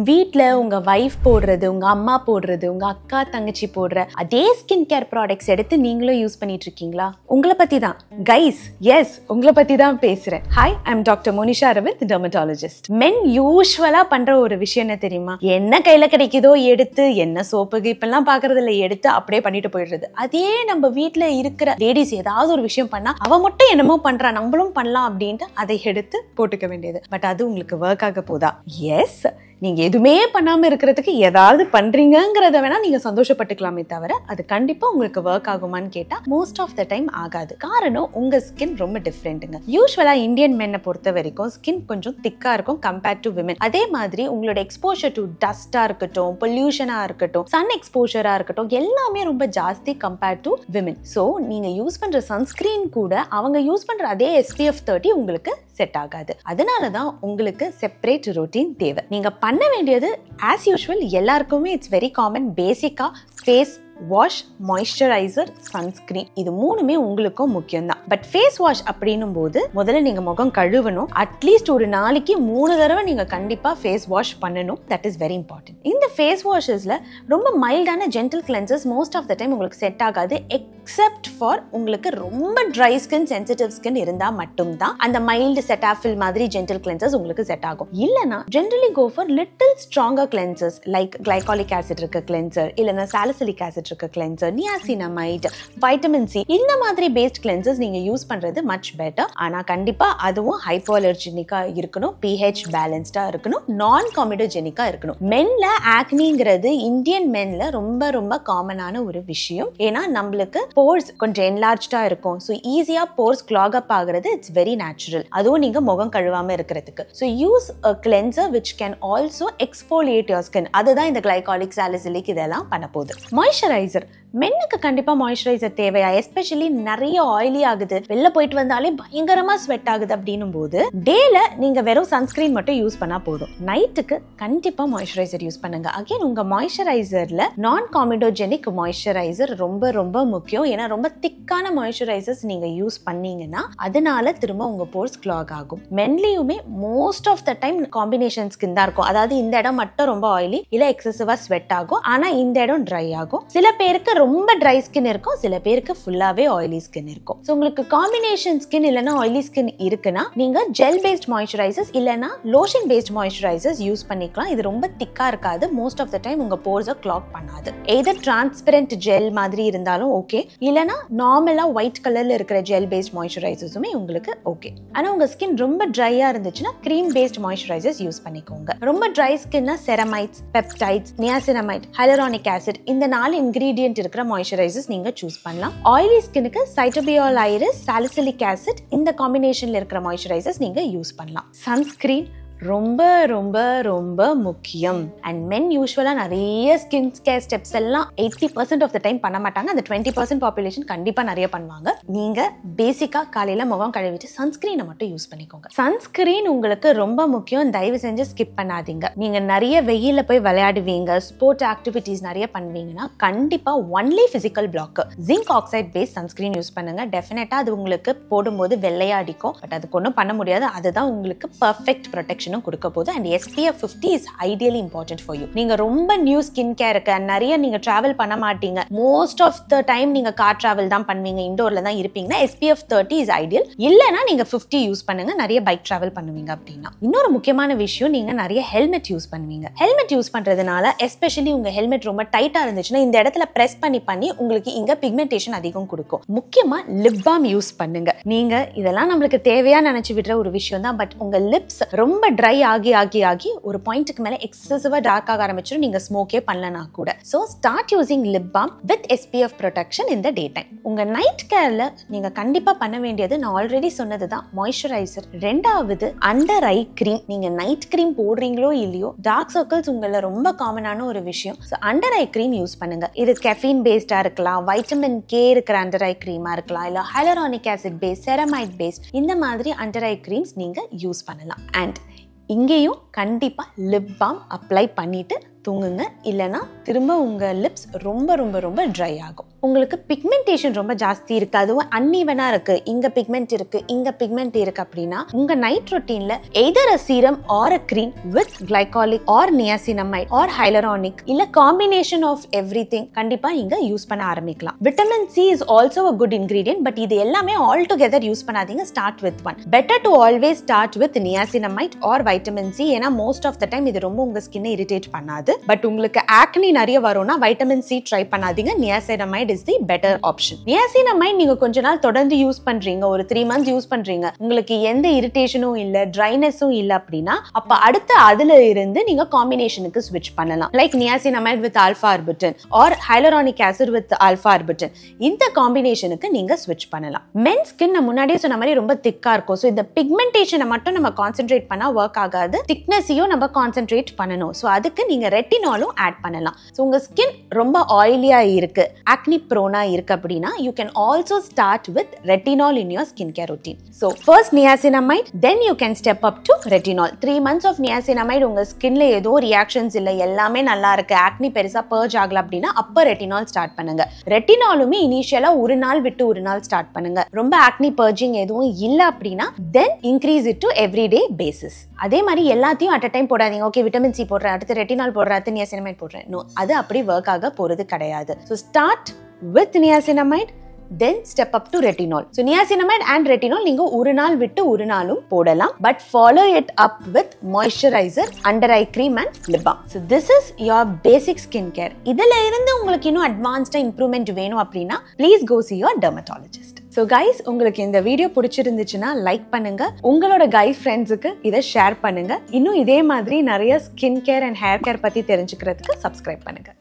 வீட்ல உங்க வைஃப் போடுறது, உங்க அம்மா போடுறது, உங்க அக்கா தங்கச்சி போடுற அதே ஸ்கின் கேர் ப்ராடக்ட்ஸ் எடுத்து நீங்களும் யூஸ் பண்ணிட்டு இருக்கீங்களா? உங்களை பத்தி தான் கைஸ், எஸ் உங்களை பத்தி தான் பேசுறேன். Hi, I am doctor Monisha Aravind, dermatologist. Men usually பண்ற ஒரு விஷயம் என்ன தெரியுமா? என்ன கையில கிடைக்குதோ எடுத்து, என்ன சோப்பு இப்பெல்லாம் பாக்குறது இல்ல, எடுத்து அப்படியே பண்ணிட்டு போயிடுறது. அதே நம்ம வீட்டுல இருக்கிற லேடிஸ் ஏதாவது ஒரு விஷயம் பண்ணா அவ மட்டும் என்னமோ பண்றா, நம்மளும் பண்ணலாம் அப்படின்ட்டு அதை எடுத்து போட்டுக்க வேண்டியது. பட் அது உங்களுக்கு ஒர்க் ஆக போதா? எஸ், நீங்க எதுவுமே பண்ணாம இருக்கிறதுக்கு ஏதாவது பண்றீங்கிறத வேணா நீங்க சந்தோஷப்பட்டுக்கலாமே தவிர அது கண்டிப்பா உங்களுக்கு ஒர்க் ஆகுமான்னு கேட்டா மோஸ்ட் ஆஃப் த டைம் ஆகாது. காரணம், உங்க ஸ்கின் ரொம்ப டிஃப்ரெண்ட்டுங்க. யூஸ்வலா இந்தியன் மென்னை பொறுத்த வரைக்கும் ஸ்கின் கொஞ்சம் திக்கா இருக்கும் கம்பேர்ட் டு விமன். அதே மாதிரி உங்களோட எக்ஸ்போஷர் டு டஸ்டா இருக்கட்டும், பொல்யூஷனா இருக்கட்டும், சன் எக்ஸ்போஷரா இருக்கட்டும், எல்லாமே ரொம்ப ஜாஸ்தி கம்பேர்ட் டு விமன். ஸோ நீங்க யூஸ் பண்ற சன்ஸ்கிரீன் கூட அவங்க யூஸ் பண்ற அதே SPF 30 உங்களுக்கு செட் ஆகாது. அதனாலதான் உங்களுக்கு செப்பரேட் ரொட்டீன் தேவை. நீங்க பண்ண வேண்டியது as usual எல்லாருக்குமே இட்ஸ் வெரி காமன். பேசிக்கா ஃபேஸ் வாஷ், மாய்ஸ்சரைசர், சன்ஸ்கிரீன், இது மூணுமே உங்களுக்கும் முக்கியம் தான். பட் ஃபேஸ் வாஷ் அப்படின்னும் போது முதல்ல நீங்க முகம் கழுவணும். அட்லீஸ்ட் ஒரு நாளைக்கு 3 தடவை நீங்க கண்டிப்பா ஃபேஸ் வாஷ் பண்ணணும். That is very important. இந்த ஃபேஸ் வாஷஸ்ல ரொம்ப மைல்டான gentle cleansers most of the time உங்களுக்கு செட் ஆகாது. எக்ஸப்ட் ஃபார் உங்களுக்கு ரொம்ப ட்ரை ஸ்கின், சென்சிட்டிவ் ஸ்கின் இருந்தா மட்டும்தான் அந்த மைல்டு செட்டாஃபில் மாதிரி ஜென்டில் கிளென்சர்ஸ் உங்களுக்கு செட் ஆகும். இல்லனா generally go for little stronger cleansers like glycolic acid இருக்க கிளென்சர், இல்லனா சாலிசிலிக் ஆசிட் இருக்க கிளென்சர், நியாசினமைட், வைட்டமின் சி, இந்த மாதிரி பேஸ்ட் கிளென்சர்ஸ் நீங்க யூஸ் பண்றது மச் பெட்டர். ஆனா கண்டிப்பா அதுவும் ஹைப்போஅலர்ஜெனிக்கா இருக்கணும், pH பேலன்ஸ்டா இருக்கணும், நான் காமிடோஜெனிக்கா இருக்கணும். மென்ல ஆக்னிங்கிறது இந்தியன் மென்ல ரொம்ப ரொம்ப காமனான ஒரு விஷயம். ஏன்னா நம்மளுக்கு போர்ஸ் கொஞ்சம் என்லார்ஜ்டா இருக்கும். ஸோ ஈஸியா போர்ஸ் கிளாக் அப் ஆகுறது இட்ஸ் வெரி நேச்சுரல். அதுவும் நீங்க முகம் கழுவாம இருக்கிறதுக்கு. So use a cleanser which can also exfoliate your skin. அதுதான் இந்த கிளைகாலிக், சாலிசிலிக் இதெல்லாம் பண்ண போகுது. மாய்ஸ்சரைசர், மென்னுக்கு கண்டிப்பா மாய்ஸ்சரைசர் தேவையா? எஸ்பெஷலி நிறைய ஆயிலி ஆகுது, வெளில போயிட்டு வந்தாலே பயங்கரமா ஸ்வெட் ஆகுது அப்படின்னும் போது டேல நீங்க வெறும் சன்ஸ்கிரீன் மட்டும் யூஸ் பண்ணா போதும். நைட்டுக்கு கண்டிப்பா மாய்ஸ்சரைசர் யூஸ் பண்ணுங்க. அகைன் உங்க மாய்ஸ்சரைசர்ல நான் காமிடோஜெனிக் மாய்ஸ்சரைசர் ரொம்ப ரொம்ப முக்கியம். ஏன்னா ரொம்ப திக்கான மாய்ஸ்சரைசர்ஸ் நீங்க யூஸ் பண்ணீங்கன்னா அதனால திரும்ப உங்க போர்ஸ் கிளாக் ஆகும். மென்லயுமே most of the time combination skin தான் இருக்கும். அதாவது இந்த இடம் மட்டும் ரொம்ப ஆயிலி, இல்ல எக்ஸசிவா ஸ்வெட் ஆகும், ஆனா இந்த இடம் ட்ரை ஆகும். சில பேருக்கு ரொம்ப ட்ரை ஸ்கின் இருக்கும், சில பேருக்கு ஃபுல்லாவே ஆயிலி ஸ்கின் இருக்கும். சோ உங்களுக்கு காம்பினேஷன் ஸ்கின் இல்லனா ஆயிலி ஸ்கின் இருக்குன்னா நீங்க ஜெல் பேஸ்ட் மாய்ஸ்சரைசர்ஸ் இல்லனா லோஷன் பேஸ்ட் மாய்ஸ்சரைசர்ஸ் யூஸ் பண்ணிக்கலாம். இது ரொம்ப திக்கா இருக்காது, மோஸ்ட் ஆஃப் த டைம் உங்க போர்ஸை கிளாக் பண்ணாது. எய்தர் டிரான்ஸ்பரண்ட் ஜெல் மாதிரி இருந்தாலும் ஓகே, இல்லனா நார்மலா ஒயிட் கலர்ல இருக்கிற ஜெல் பேஸ்ட் மாய்ஸ்சரைசர்ஸுமே உங்களுக்கு ஓகே. ஆனா உங்க ஸ்கின் ரொம்ப ட்ரையா இருந்துச்சுன்னா கிரீம் பேஸ்ட் மாய்ஸ்சரைசர்ஸ் யூஸ் பண்ணிக்கோங்க. ரொம்ப ட்ரை ஸ்கின்னா ceramides, peptides, niacinamide, hyaluronic acid, இந்த 4 இன்கிரீடியன்ட் இருக்கிற மாய்ஸ்சரைசர்ஸ் நீங்க சூஸ் பண்ணலாம். ஆயிலி ஸ்கின்னுக்கு சைட்டோபியோல் ஐரிஸ், சாலிசிலிக் ஆசிட், இந்த காம்பினேஷன்ல இருக்கிற மாய்ஸ்சரைசர்ஸ் நீங்க யூஸ் பண்ணலாம். சன்ஸ்கிரீன் ரொம்ப ரொம்ப ரொம்ப முக்கியம். அண்ட் மென் யூஸ்வலா நிறைய ஸ்கின் கேர் ஸ்டெப்ஸ் எல்லாம் 80% ஆஃப் த டைம் பண்ண மாட்டாங்க. அந்த 20% பாப்புலேஷன் கண்டிப்பா நிறைய பண்ணுவாங்க. நீங்க பேசிக்கா காலையில முகம் கழுவிட்டு சன்ஸ்கிரீனை மட்டும் யூஸ் பண்ணிக்கோங்க. சன்ஸ்கிரீன் உங்களுக்கு ரொம்ப முக்கியம். தயவு செஞ்சு ஸ்கிப் பண்ணாதீங்க. நீங்க நிறைய வெயில்ல போய் விளையாடுவீங்க, ஸ்போர்ட் ஆக்டிவிட்டிஸ் நிறைய பண்ணுவீங்கன்னா கண்டிப்பா only physical blocker zinc oxide based sunscreen use பண்ணுங்க. டெஃபினட்டா அது உங்களுக்கு போடும்போது வெள்ளையா அடிக்கும், பட் அதுக்கு ஒன்றும் பண்ண முடியாது. அதுதான் உங்களுக்கு பர்ஃபெக்ட் ப்ரொடெக்ஷன் கொடுக்க போகுது. and SPF 50 is ideally important for you. நீங்க ரொம்ப நியூ ஸ்கின் கேருக்கு நிறைய நீங்க டிராவல் பண்ண மாட்டீங்க, மோஸ்ட் ஆஃப் த டைம் நீங்க கார் டிராவல் தான் பண்ணுவீங்க, இண்டோர்ல தான் இருப்பீங்கன்னா SPF 30 is ideal. இல்லனா நீங்க 50 யூஸ் பண்ணுங்க, நிறைய பைக் டிராவல் பண்ணுவீங்க அப்படின்னா. இன்னொரு முக்கியமான விஷயம், நீங்க நிறைய ஹெல்மெட் யூஸ் பண்ணுவீங்க. ஹெல்மெட் யூஸ் பண்றதுனால எஸ்பெஷலி உங்க ஹெல்மெட் ரொம்ப டைட்டா இருந்துச்சுன்னா இந்த இடத்துல பிரஸ் பண்ணி உங்களுக்கு இங்க பிக்மெண்டேஷன் அதிகம் கொடுக்கும். முக்கியமா லிப் பாம் யூஸ் பண்ணுங்க. நீங்க இதெல்லாம் நம்மளுக்கு தேவையா நினைச்சு விடுற ஒரு விஷயம் தான், பட் உங்க லிப்ஸ் ரொம்ப ட்ரை ஆகி ஒரு பாயிண்ட்க்கு மேல எக்ஸசிவா டார்க் ஆக ஆரம்பிச்சிடும், நீங்க ஸ்மோக்கே பண்ணலனா கூட. So start using lip balm with SPF protection in the day time. உங்க நைட் கேர்ல நீங்க கண்டிப்பா பண்ண வேண்டியது நான் ஆல்ரெடி சொன்னதுதான், மாய்ஸ்சரைசர். ரெண்டாவது அண்டர் ஐ கிரீம். நீங்க நைட் கிரீம் போடுறீங்களோ இல்லையோ, டார்க் சர்க்கிள்ஸ் உங்கள ரொம்ப காமனான ஒரு விஷயம். So under eye cream use பண்ணுங்க. இது கெஃபீன் பேஸ்டா இருக்கலாம், வைட்டமின் கே இருக்கிற அண்டர் ஐ கிரீமா இருக்கலாம், இல்ல hyaluronic acid based, ceramide based, இந்த மாதிரி அண்டர் ஐ கிரீம்ஸ் நீங்க யூஸ் பண்ணலாம். அண்ட் இங்கேயும் கண்டிப்பா லிப் பாம் அப்ளை பண்ணிட்டு தூங்குங்க. இல்லனா திரும்ப உங்க லிப்ஸ் ரொம்ப ரொம்ப ரொம்ப ட்ரை ஆகும். உங்களுக்கு பிக்மெண்டேஷன் ரொம்ப ஜாஸ்தி இருக்கு, அதுவும் அன்ஈவனா இருக்கு, இங்க பிக்மெண்ட் இருக்கு இங்க பிக்மெண்ட் இருக்கு அப்படின்னா உங்க நைட் ரொட்டீன்ல either a serum or a cream with glycolic or niacinamide or hyaluronic இல்ல combination of everything கண்டிப்பா இங்க யூஸ் பண்ண ஆரம்பிக்கலாம். Vitamin C is also a good ingredient, but இது எல்லாமே all together யூஸ் பண்ணாதீங்க. start with one. better to always start with niacinamide or vitamin C, ஏன்னா most of the time இது ரொம்ப உங்க ஸ்கின்னை இரிட்டேட் பண்ணாது. பட் உங்களுக்கு ஆக்னி நிறைய வரும்னா வைட்டமின் சி ட்ரை பண்ணாதீங்க. niacinamide is the better option. niacinamide நீங்க கொஞ்ச நாள் தொடர்ந்து யூஸ் பண்றீங்க, ஒரு 3 months யூஸ் பண்றீங்க, உங்களுக்கு எந்த இரிட்டேஷனும் இல்ல, ட்ரைனஸும் இல்ல அப்படின்னா அப்ப அடுத்து அதுல இருந்து நீங்க காம்பினேஷனுக்கு ஸ்விட்ச் பண்ணலாம். Like niacinamide with alpha arbutin or hyaluronic acid with alpha arbutin. இந்த காம்பினேஷனுக்கு நீங்க ஸ்விட்ச் பண்ணலாம். men skin நான் முன்னாடியே சொன்ன மாதிரி ரொம்ப திக்கா இருக்கும். சோ இந்த பிக்மெண்டேஷனை மட்டும் நம்ம கான்சென்ட்ரேட் பண்ணா ஒர்க் ஆகாது, திக்னஸையும் நம்ம கான்சென்ட்ரேட் பண்ணணும். சோ அதுக்கு நீங்க ரெட்டினாலும் ஆட் பண்ணலாம். சோ உங்க ஸ்கின் ரொம்ப ஆயிலியா இருக்கு, ஆக்னி ப்ரோனா இருக்கு அப்படின்னா you can also start with retinol in your skincare routine. So first niacinamide, then you can step up to retinol. 3 months of niacinamide உங்க ஸ்கின்ல ஏதோ ரியாக்ஷன்ஸ் இல்ல, எல்லாமே நல்லா இருக்கு, ஆக்னி பெருசா பர்ஜ் ஆகல அப்படின்னா அப்ப ரெட்டினால் ஸ்டார்ட் பண்ணுங்க. ரெட்டினாலுமே இனிஷியலா ஒரு நாள் விட்டு ஒரு நாள் ஸ்டார்ட் பண்ணுங்க. ரொம்ப ஆக்னி பர்ஜிங் எதுவும் இல்ல அப்படின்னா then increase it to everyday basis. அதே மாதிரி எல்லாத்தையும் அட் அ டைம் போடாதீங்க. ஓகே விட்டமின் சி போடுறேன், அடுத்து ரெட்டினால் போடுறேன், அடுத்து niacinamide போடுறேன். நோ, அது அப்படி ஒர்க் ஆக போறது கிடையாது. So start with niacinamide, then step up to retinol. So niacinamide and retinol நீங்க ஒரு நாள் விட்டு ஒரு நாளும் போடலாம், but follow it up with moisturizer, under eye cream and lip balm. So this is your basic skincare. இதுல இருந்து உங்களுக்கு இன்னும் அட்வான்ஸ்டா இம்ப்ரூவ்மெண்ட் வேணும் அப்படின்னா please go see your dermatologist. So guys, உங்களுக்கு இந்த வீடியோ பிடிச்சிருந்துச்சுன்னா லைக் பண்ணுங்க, உங்களோட கை ஃப்ரெண்ட்ஸுக்கு இதை ஷேர் பண்ணுங்க. இன்னும் இதே மாதிரி நிறைய skin care and hair care பத்தி தெரிஞ்சுக்கிறதுக்கு சப்ஸ்கிரைப் பண்ணுங்க.